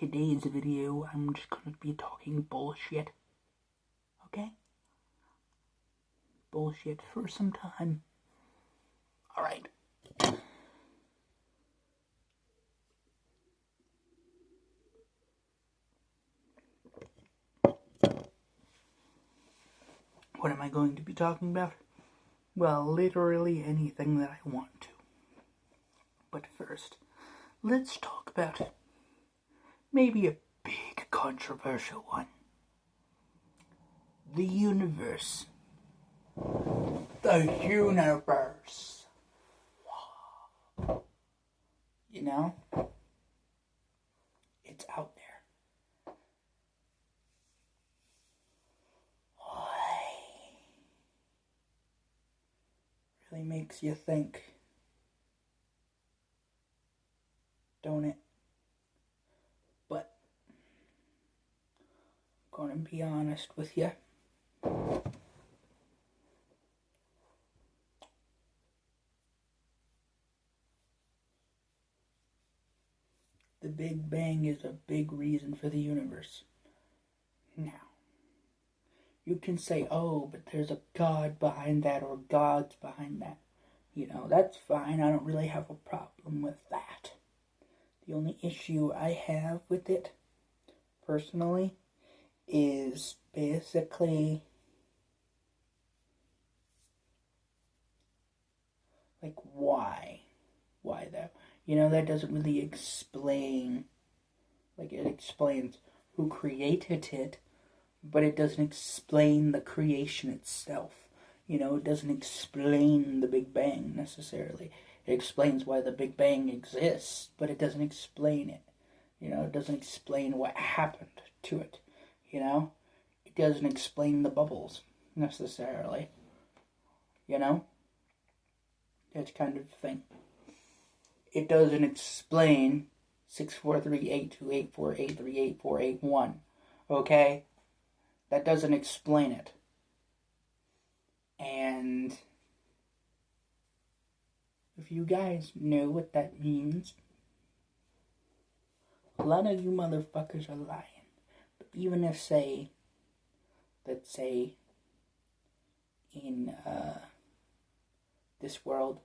today's video, I'm just gonna be talking bullshit. Okay? Bullshit for some time. Alright. What am I going to be talking about? Well, literally anything that I want to. But first, let's talk about maybe a big controversial one. The universe. The universe. You know? It's out there. Why? Really makes you think. Don't it? But I'm gonna be honest with you. The Big Bang is a big reason for the universe. Now, you can say, oh, but there's a God behind that, or gods behind that. You know, that's fine. I don't really have a problem with that. The only issue I have with it, personally, is basically like, why? Why that? You know, that doesn't really explain, like, it explains who created it, but it doesn't explain the creation itself. You know, it doesn't explain the Big Bang, necessarily. It explains why the Big Bang exists, but it doesn't explain it. You know, it doesn't explain what happened to it. You know? It doesn't explain the bubbles, necessarily. You know? That kind of thing. It doesn't explain 643-828-483-8481. Okay? That doesn't explain it. And if you guys know what that means, a lot of you motherfuckers are lying. But even if, let's say, in this world,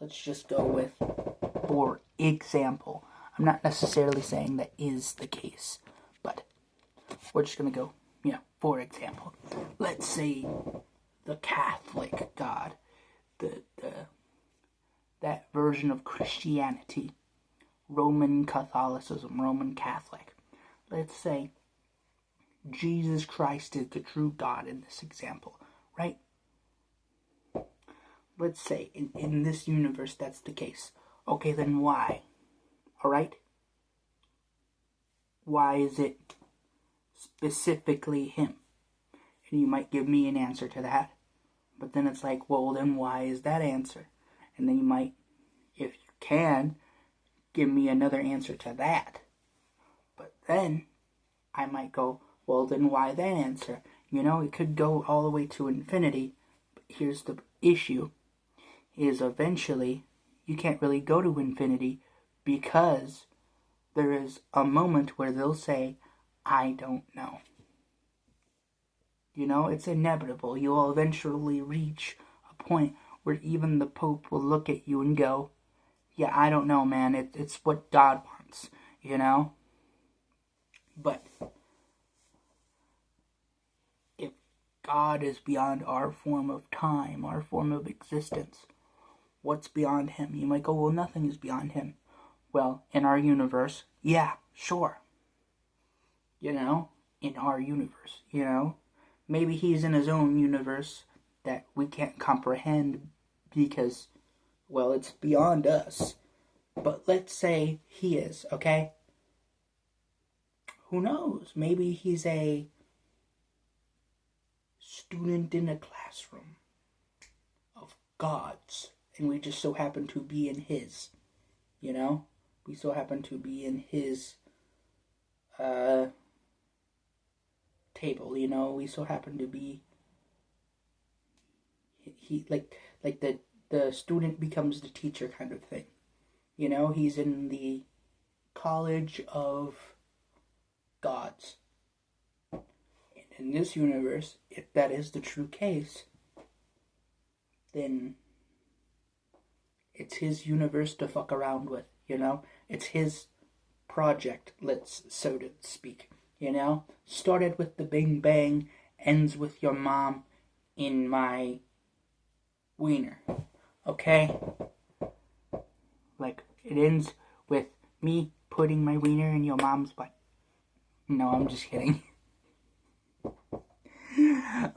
let's just go with, for example, I'm not necessarily saying that is the case, but we're just going to go, for example, let's say the Catholic God, that version of Christianity, Roman Catholicism, Roman Catholic. Let's say Jesus Christ is the true God in this example, right? Let's say in this universe that's the case. Okay, then why? Alright? Why is it specifically him? And you might give me an answer to that. But then it's like, well, then why is that answer? And then you might, if you can, give me another answer to that. But then I might go, well, then why that answer? You know, it could go all the way to infinity. But here's the issue, is eventually you can't really go to infinity because there is a moment where they'll say, I don't know. You know, it's inevitable. You'll eventually reach a point where even the Pope will look at you and go, yeah, I don't know, man. It's what God wants, you know? But if God is beyond our form of time, our form of existence, what's beyond him? You might go, well, nothing is beyond him. Well, in our universe, yeah, sure. You know, in our universe, you know? Maybe he's in his own universe that we can't comprehend because, well, it's beyond us. But let's say he is, okay? Who knows? Maybe he's a student in a classroom of gods, and we just so happen to be in his, you know? We so happen to be in his table, you know? We so happen to be, he like the student becomes the teacher kind of thing. You know, he's in the college of gods. And in this universe, if that is the true case, then it's his universe to fuck around with, you know? It's his project, so to speak, you know? Started with the Big Bang, ends with your mom in my wiener, okay? Like, it ends with me putting my wiener in your mom's butt. No, I'm just kidding.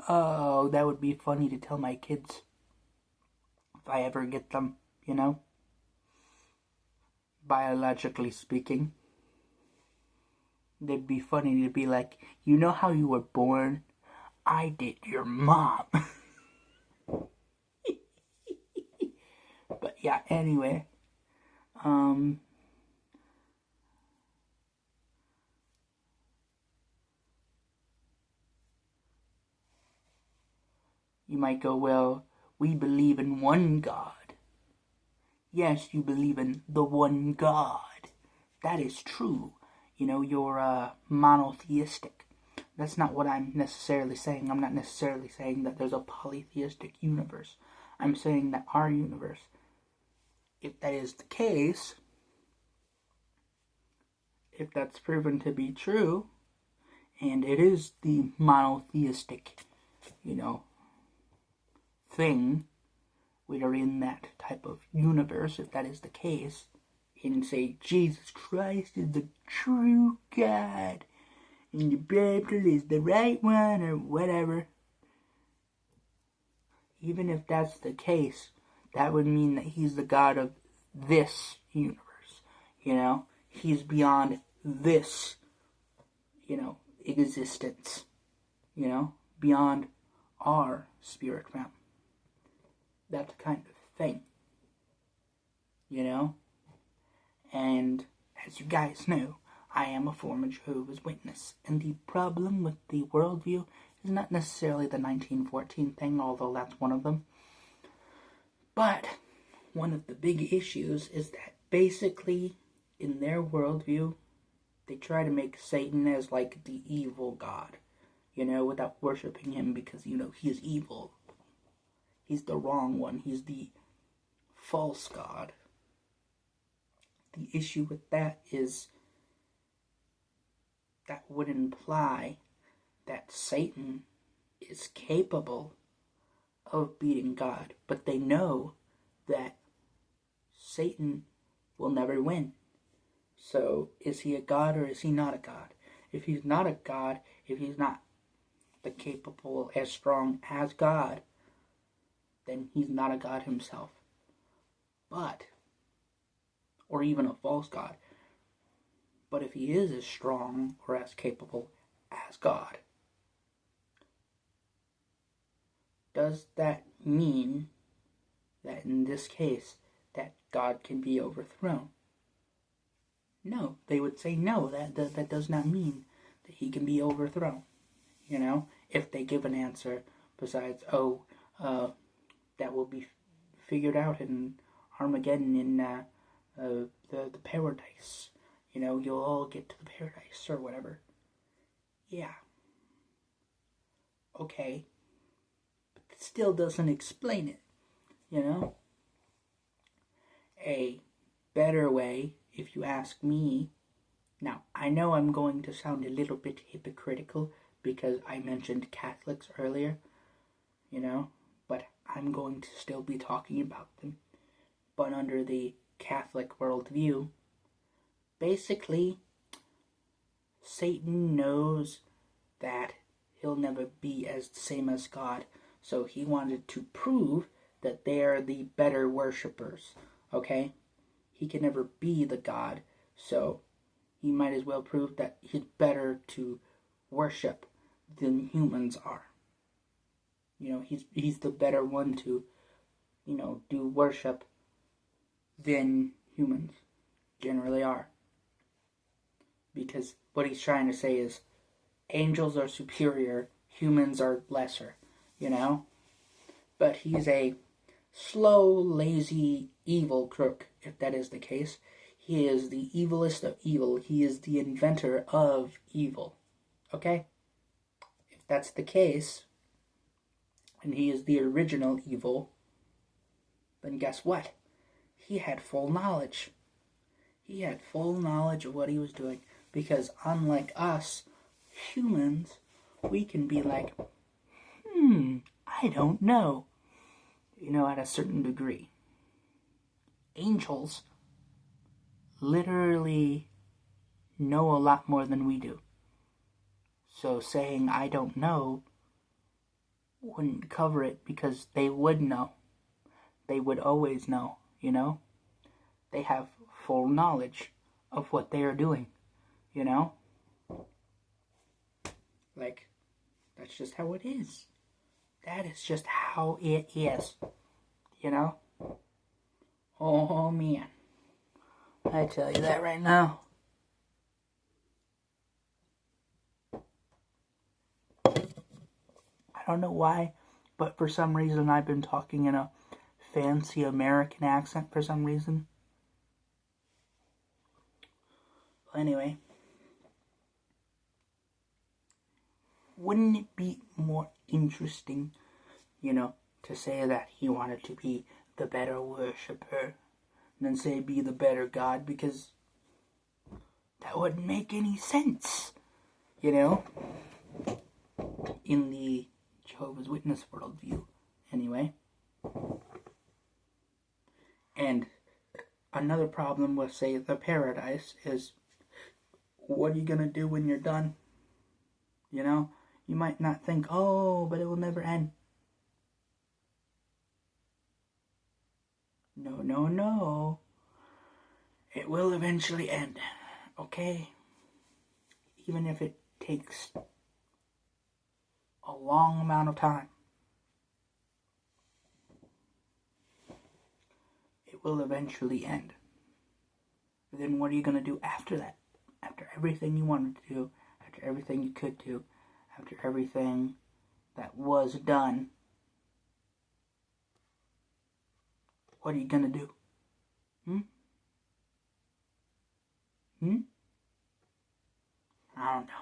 Oh, that would be funny to tell my kids. If I ever get them, you know? Biologically speaking. It'd be funny to be like, you know how you were born? I did your mom. But yeah, anyway. You might go, well, we believe in one God. Yes, you believe in the one God. That is true. You know, you're monotheistic. That's not what I'm necessarily saying. I'm not necessarily saying that there's a polytheistic universe. I'm saying that our universe, if that is the case, if that's proven to be true, and it is the monotheistic, you know, thing, we are in that type of universe, if that is the case, and say Jesus Christ is the true God, and the Bible is the right one, or whatever. Even if that's the case, that would mean that he's the God of this universe, you know? He's beyond this, you know, existence, you know? Beyond our spirit realm. That kind of thing, you know? And as you guys know, I am a former Jehovah's Witness, and the problem with the worldview is not necessarily the 1914 thing, although that's one of them. But one of the big issues is that basically, in their worldview, they try to make Satan as like the evil god, you know, without worshiping him because, you know, he is evil. He's the wrong one. He's the false god. The issue with that is that would imply that Satan is capable of beating God, but they know that Satan will never win. So, is he a god or is he not a god? If he's not a god, if he's not the capable as strong as God, then he's not a god himself. But, or even a false god. But if he is as strong or as capable as God, does that mean that in this case that God can be overthrown? No, they would say no, that does not mean that he can be overthrown. You know, if they give an answer besides, that will be figured out in Armageddon in the paradise. You know, you'll all get to the paradise or whatever. Yeah. Okay. But it still doesn't explain it, you know? A better way, if you ask me. Now, I know I'm going to sound a little bit hypocritical because I mentioned Catholics earlier, you know? But I'm going to still be talking about them. But under the Catholic worldview, basically, Satan knows that he'll never be as the same as God, so he wanted to prove that they are the better worshippers, okay? He can never be the God, so he might as well prove that he's better to worship than humans are. You know, he's the better one to, you know, do worship than humans generally are. Because what he's trying to say is angels are superior, humans are lesser, you know? But he's a slow, lazy, evil crook, if that is the case. He is the evilest of evil. He is the inventor of evil. Okay? If that's the case, and he is the original evil, then guess what? He had full knowledge. He had full knowledge of what he was doing. Because unlike us, humans, we can be like, I don't know. At a certain degree. Angels literally know a lot more than we do. So saying I don't know wouldn't cover it because they would know. They would always know, They have full knowledge of what they are doing, Like, that's just how it is. That is just how it is, Oh, man. I tell you that right now. I don't know why, but for some reason I've been talking in a fancy American accent for some reason. Anyway, wouldn't it be more interesting, to say that he wanted to be the better worshiper than say be the better God? Because that wouldn't make any sense, in the Jehovah's Witness worldview, anyway. And another problem with, say, the paradise is, what are you going to do when you're done? You might not think, oh, but it will never end. No. It will eventually end, okay? Even if it takes a long amount of time. It will eventually end. But then what are you going to do after that? After everything you wanted to do, after everything you could do, after everything that was done, what are you going to do? I don't know.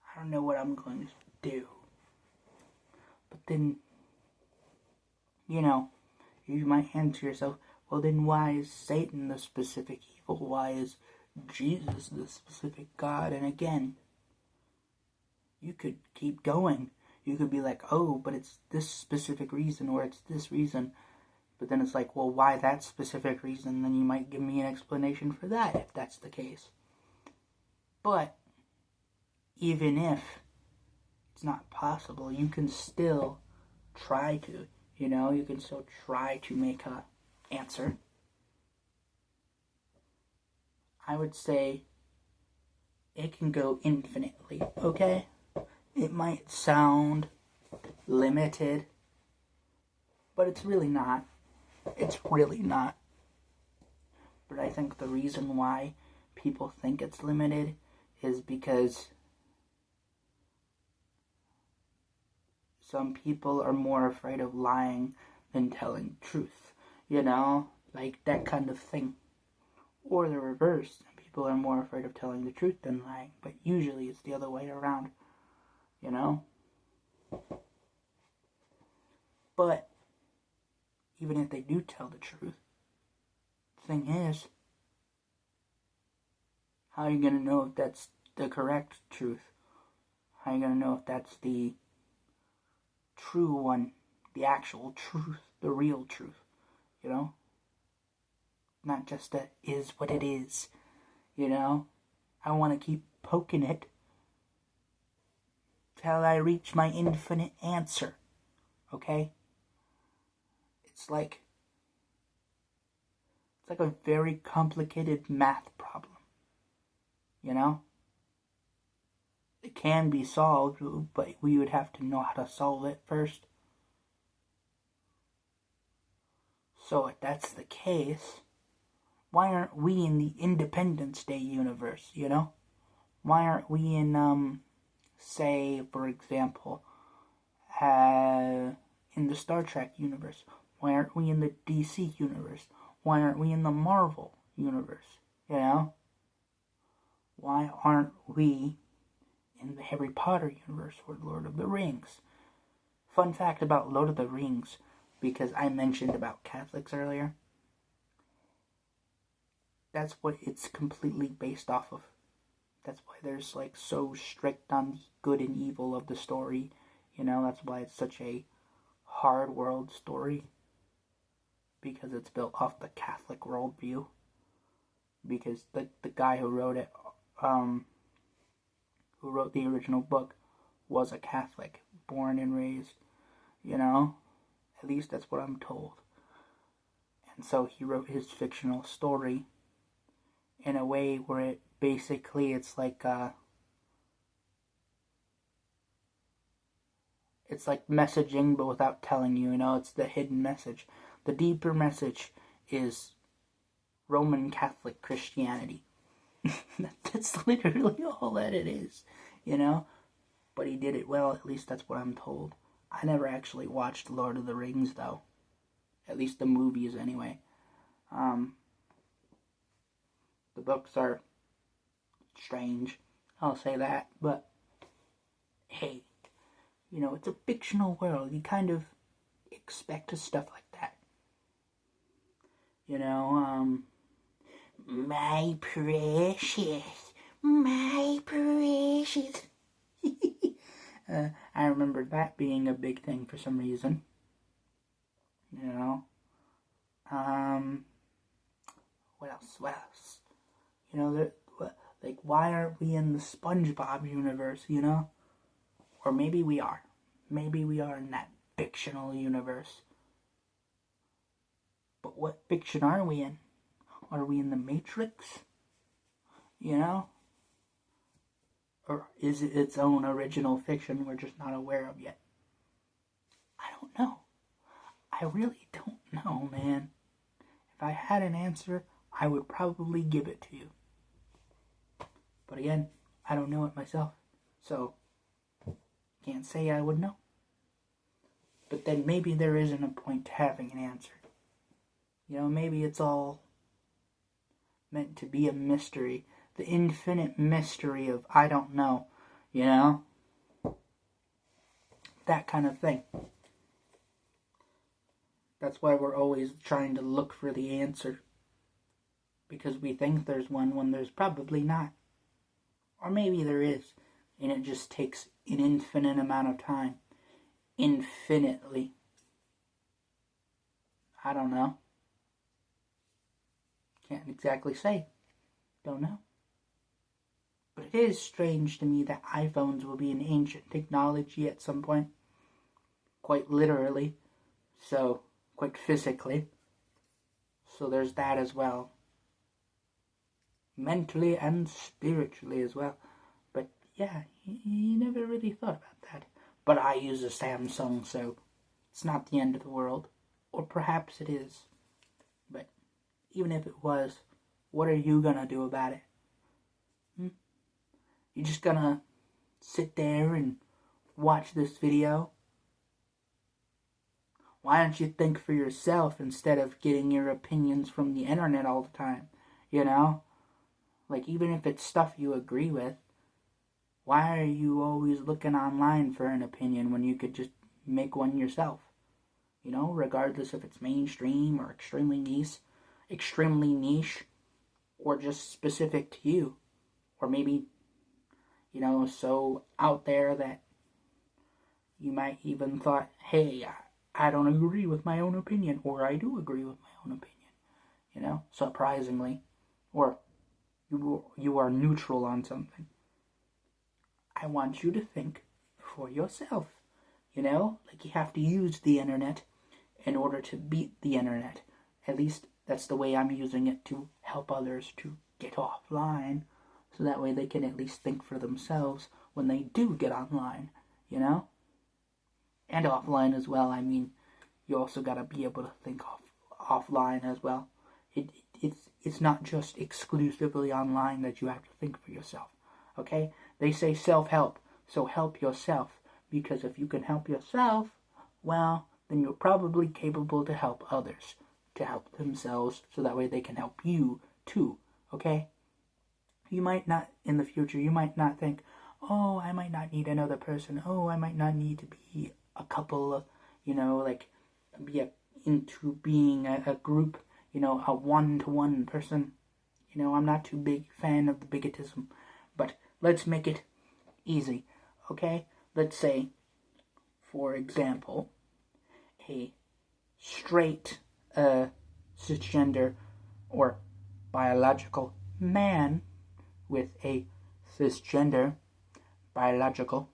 I don't know what I'm going to do. But then, you might answer yourself, well then why is Satan the specific evil? Why is Jesus the specific God? And again, you could keep going. You could be like, oh, but it's this specific reason, or it's this reason. But then it's like, well, why that specific reason? Then you might give me an explanation for that, if that's the case. But even if it's not possible, you can still try to, you can still try to make a answer. I would say it can go infinitely, okay? It might sound limited, but it's really not. It's really not. But I think the reason why people think it's limited is because some people are more afraid of lying than telling truth, like that kind of thing. Or the reverse, people are more afraid of telling the truth than lying, but usually it's the other way around, But even if they do tell the truth, the thing is, how are you going to know if that's the correct truth? How are you going to know if that's the true one, the actual truth, the real truth, Not just a is what it is, I want to keep poking it till I reach my infinite answer, okay? It's like a very complicated math problem, It can be solved, but we would have to know how to solve it first. So if that's the case, why aren't we in the Independence Day universe, Why aren't we in, say, for example, in the Star Trek universe? Why aren't we in the DC universe? Why aren't we in the Marvel universe? You know? Why aren't we in the Harry Potter universe or Lord of the Rings? Fun fact about Lord of the Rings, because I mentioned about Catholics earlier. That's what it's completely based off of. That's why there's like so strict on the good and evil of the story. You know, that's why it's such a hard world story. Because it's built off the Catholic worldview. Because the guy who wrote it, who wrote the original book, was a Catholic, born and raised, you know? At least that's what I'm told. And so he wrote his fictional story in a way where it basically, it's like messaging but without telling you, you know? It's the hidden message. The deeper message is Roman Catholic Christianity. That's literally all that it is, you know? But he did it well, at least that's what I'm told. I never actually watched Lord of the Rings, though. At least the movies, anyway. The books are strange, I'll say that, but hey, you know, it's a fictional world. You kind of expect stuff like that. You know, my precious. I remember that being a big thing for some reason. You know, what else? You know, like, why aren't we in the SpongeBob universe, you know? Or maybe we are. Maybe we are in that fictional universe. But what fiction are we in? Are we in the Matrix? You know? Or is it its own original fiction we're just not aware of yet? I don't know. I really don't know, man. If I had an answer, I would probably give it to you. But again, I don't know it myself. So, can't say I would know. But then maybe there isn't a point to having an answer. You know, maybe it's all meant to be a mystery. The infinite mystery of I don't know, you know? That kind of thing. That's why we're always trying to look for the answer. Because we think there's one when there's probably not. Or maybe there is, and it just takes an infinite amount of time. Infinitely. I don't know. Can't exactly say. Don't know. But it is strange to me that iPhones will be an ancient technology at some point. Quite literally. So, quite physically. So there's that as well. Mentally and spiritually as well. But yeah, you never really thought about that. But I use a Samsung, so it's not the end of the world. Or perhaps it is. But even if it was, what are you gonna do about it? You just gonna sit there and watch this video? Why don't you think for yourself instead of getting your opinions from the internet all the time? You know? Like, even if it's stuff you agree with, why are you always looking online for an opinion when you could just make one yourself? You know, regardless if it's mainstream or extremely niche, or just specific to you. Or maybe, you know, so out there that you might even thought, hey, I don't agree with my own opinion, or I do agree with my own opinion, you know, surprisingly. Or you are neutral on something. I want you to think for yourself, you know, like you have to use the internet in order to beat the internet. At least that's the way I'm using it, to help others to get offline, so that way they can at least think for themselves when they do get online, you know? And offline as well. I mean, you also gotta be able to think offline as well. It's not just exclusively online that you have to think for yourself. okay? They say self-help, so help yourself. Because if you can help yourself, well, then you're probably capable to help others, to help themselves, so that way they can help you too, okay? You might not, in the future, you might not think, oh, I might not need another person. Oh, I might not need to be a couple, like, into being a group, a one-to-one person. I'm not too big fan of the bigotism, but let's make it easy, okay? Let's say, for example, a straight, cisgender or biological man with a cisgender biological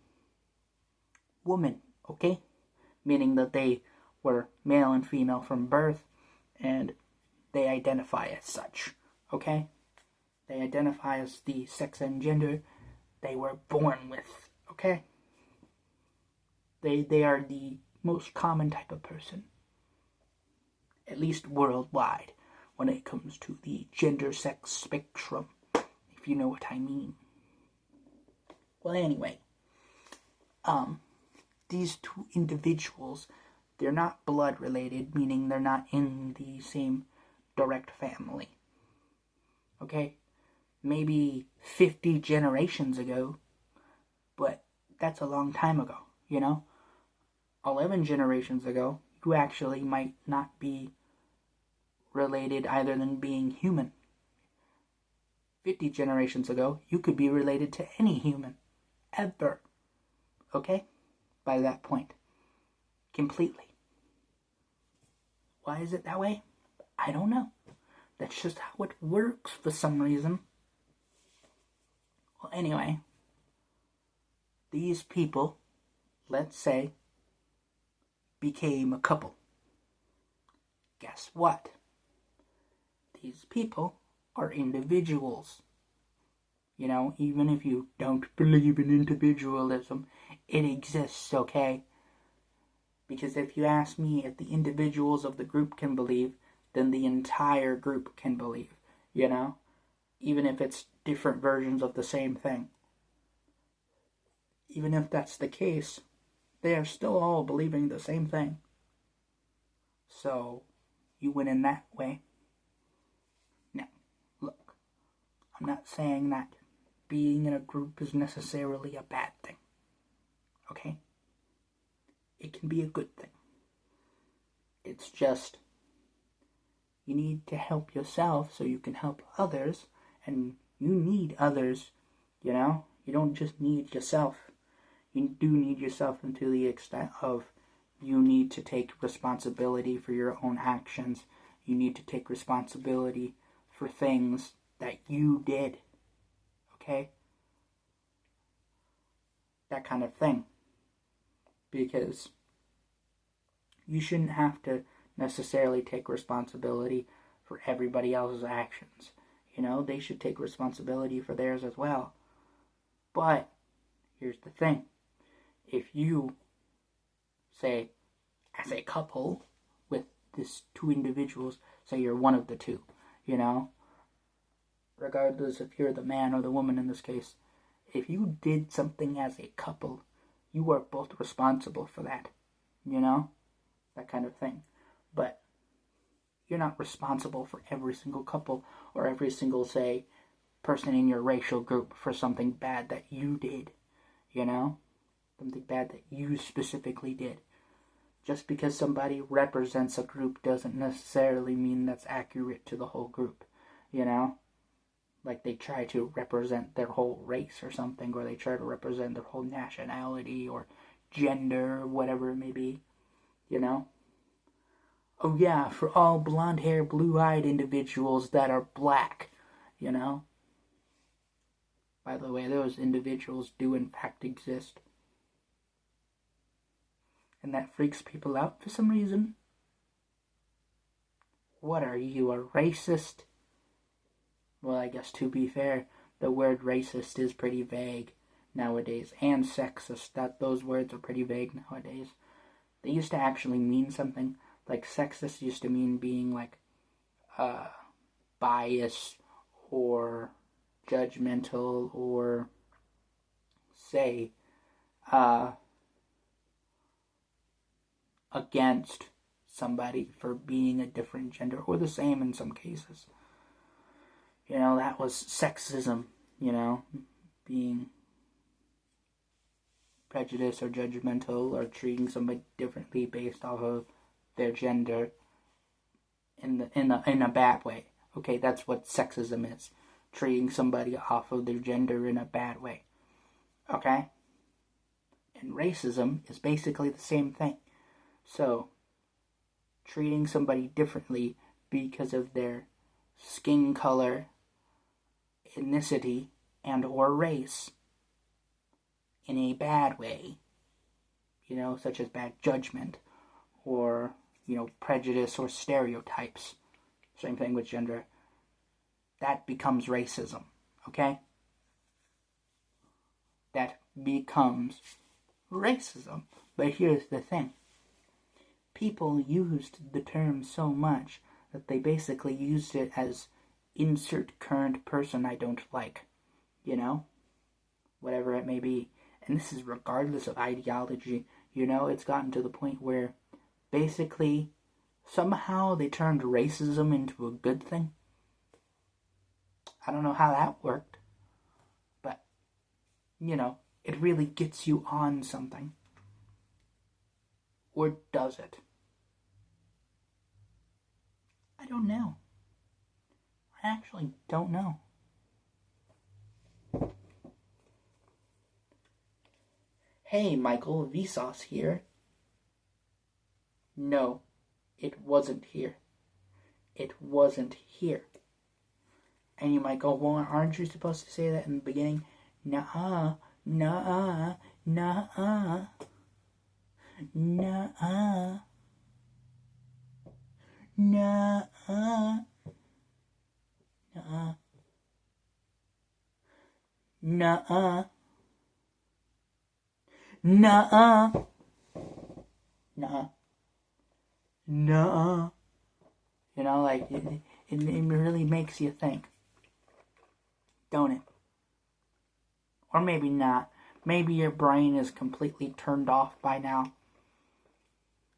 woman, okay? Meaning that they were male and female from birth and they identify as such, okay? They identify as the sex and gender they were born with, okay? They are the most common type of person, at least worldwide, when it comes to the gender sex spectrum, if you know what I mean. Well, anyway, these two individuals, they're not blood related, meaning they're not in the same direct family. Okay? Maybe 50 generations ago, but that's a long time ago, 11 generations ago, you actually might not be related either than being human. 50 generations ago, you could be related to any human, ever. Okay? By that point. Completely. Why is it that way? I don't know. That's just how it works for some reason. Well, anyway, these people, let's say, became a couple. Guess what? These people are individuals. Even if you don't believe in individualism, it exists, okay? Because if you ask me if the individuals of the group can believe, then the entire group can believe, Even if it's different versions of the same thing. Even if that's the case, they are still all believing the same thing. So, you win in that way. Now, look, I'm not saying that being in a group is necessarily a bad thing. Okay? It can be a good thing. It's just, you need to help yourself so you can help others, and you need others, You don't just need yourself. You do need yourself to the extent of you need to take responsibility for your own actions. You need to take responsibility for things that you did. Okay? That kind of thing. Because you shouldn't have to necessarily take responsibility for everybody else's actions. They should take responsibility for theirs as well. But here's the thing. If you, say, as a couple with these two individuals, say you're one of the two, regardless if you're the man or the woman in this case, if you did something as a couple, you are both responsible for that, that kind of thing. But you're not responsible for every single couple or every single, say, person in your racial group for something bad that you did, something bad that you specifically did. Just because somebody represents a group doesn't necessarily mean that's accurate to the whole group, Like they try to represent their whole race or something, or they try to represent their whole nationality or gender or whatever it may be, Oh yeah, for all blonde-haired, blue-eyed individuals that are black, By the way, those individuals do in fact exist. And that freaks people out for some reason. What are you, a racist? Well, I guess to be fair, the word racist is pretty vague nowadays. And sexist, those words are pretty vague nowadays. They used to actually mean something. Like sexist used to mean being like biased or judgmental or say against somebody for being a different gender, or the same in some cases. That was sexism, being prejudiced or judgmental, or treating somebody differently based off of their gender in a bad way. Okay, that's what sexism is. Treating somebody off of their gender in a bad way. Okay? And racism is basically the same thing. So, treating somebody differently because of their skin color, ethnicity, and or race in a bad way, such as bad judgment, or, prejudice or stereotypes. Same thing with gender. That becomes racism, okay? That becomes racism. But here's the thing. People used the term so much that they basically used it as insert current person I don't like. Whatever it may be. And this is regardless of ideology. It's gotten to the point where basically somehow they turned racism into a good thing. I don't know how that worked. But, it really gets you on something. Or does it? I don't know. I actually don't know. Hey, Michael, Vsauce here. No, it wasn't here. It wasn't here. And you might go, well, aren't you supposed to say that in the beginning? Nuh-uh, nuh-uh, nuh-uh, nuh-uh, nuh-uh, nuh-uh, nuh-uh, nuh-uh, nuh-uh, nuh-uh. It really makes you think. Don't it? Or maybe not. Maybe your brain is completely turned off by now.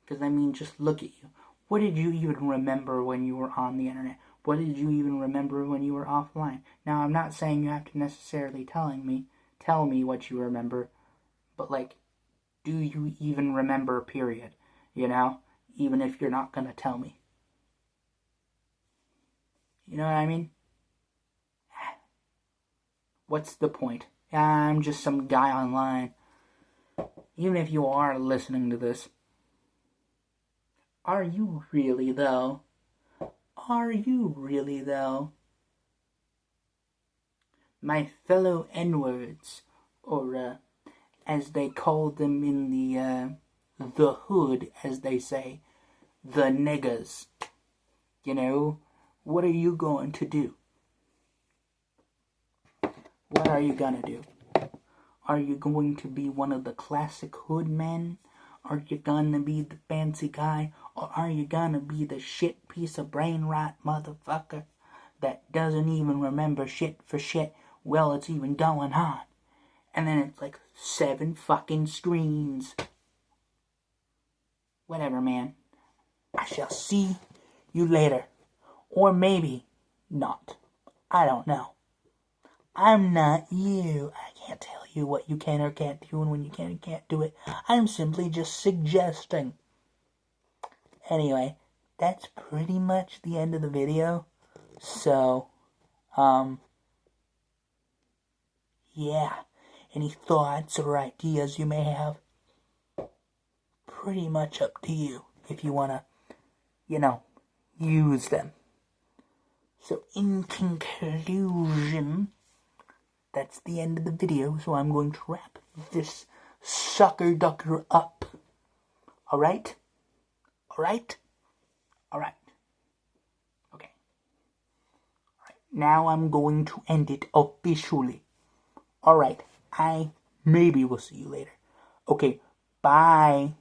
Because, just look at you. What did you even remember when you were on the internet? What did you even remember when you were offline? Now, I'm not saying you have to necessarily tell me what you remember. But, do you even remember, period? Even if you're not going to tell me. You know what I mean? What's the point? I'm just some guy online. Even if you are listening to this. Are you really, though? Are you really, though? My fellow N-words, or as they call them in the hood, as they say, the niggas. What are you going to do? What are you gonna do? Are you going to be one of the classic hood men? Are you gonna be the fancy guy? Or are you gonna be the shit piece of brain rot motherfucker that doesn't even remember shit for shit while it's even going on? And then it's 7 fucking screens. Whatever, man. I shall see you later. Or maybe not. I don't know. I'm not you. I can't tell you what you can or can't do and when you can and can't do it. I'm simply just suggesting. Anyway, that's pretty much the end of the video. So, yeah. Any thoughts or ideas you may have? Pretty much up to you if you want to, use them. So, in conclusion, that's the end of the video, so I'm going to wrap this sucker ducker up. Alright? Alright? Alright. Okay. Alright. Now I'm going to end it officially. Alright. I maybe will see you later. Okay. Bye.